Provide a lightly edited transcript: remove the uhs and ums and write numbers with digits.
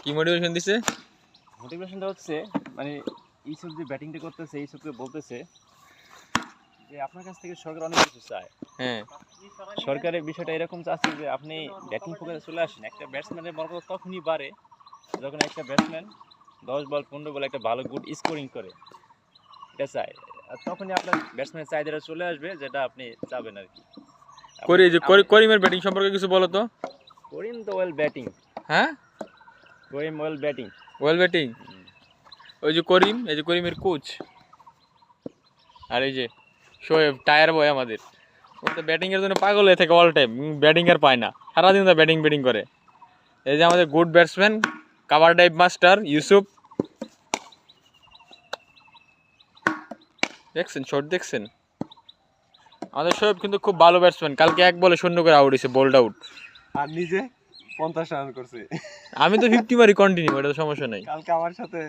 কি মোটিভেশন দিছে? মোটিভেশনটা হচ্ছে মানে ইউসুফ যে ব্যাটিংটা করতেছে, ইউসুফকে বলতেছে যে আপনার কাছ থেকে সরকার অনেক কিছু চায়। হ্যাঁ সরকারের বিষয়টা এরকম চাচ্ছে যে আপনি ব্যাটিং ফোকাসে চলে আসেন। একটা ব্যাটসম্যানের মনোবল তখনই বাড়ে যখন একটা ব্যাটসম্যান 10 বল 15 বলে একটা ভালো গুড স্কোরিং করে, এটা চায়। আর তখনই আপনার ব্যাটসম্যানের চাহিদাটা চলে আসবে, যেটা আপনি চাবেন আর কি। করি যে করিমের ব্যাটিং সম্পর্কে কিছু বলো তো। করিম তো ওয়েল ব্যাটিং। হ্যাঁ করিম ওয়েল ব্যাটিং। Well batting. ওই যে করিম, এই যে করিমের কোচ, আর এই যে শোয়েব টায়ার বয় আমাদের, ও তো ব্যাটিংয়ের জন্য পাগল হয়ে থাকে অল টাইম, ব্যাটিং আর পায় না, সারাদিন তো ব্যাটিং করে। এই যে আমাদের good batsman cover dive master Yusuf, দেখছেন শট দেখছেন? আমাদের শোয়েব কিন্তু খুব ভালো ব্যাটসম্যান, কালকে 1 বলে 0 করে আউট হয়েছে, বোল্ড আউট। আর নিজে 50 রান করছে। আমি তো 50 মারি কন্টিনিউ, এটা তো সমস্যা নাই। কালকে আমার সাথে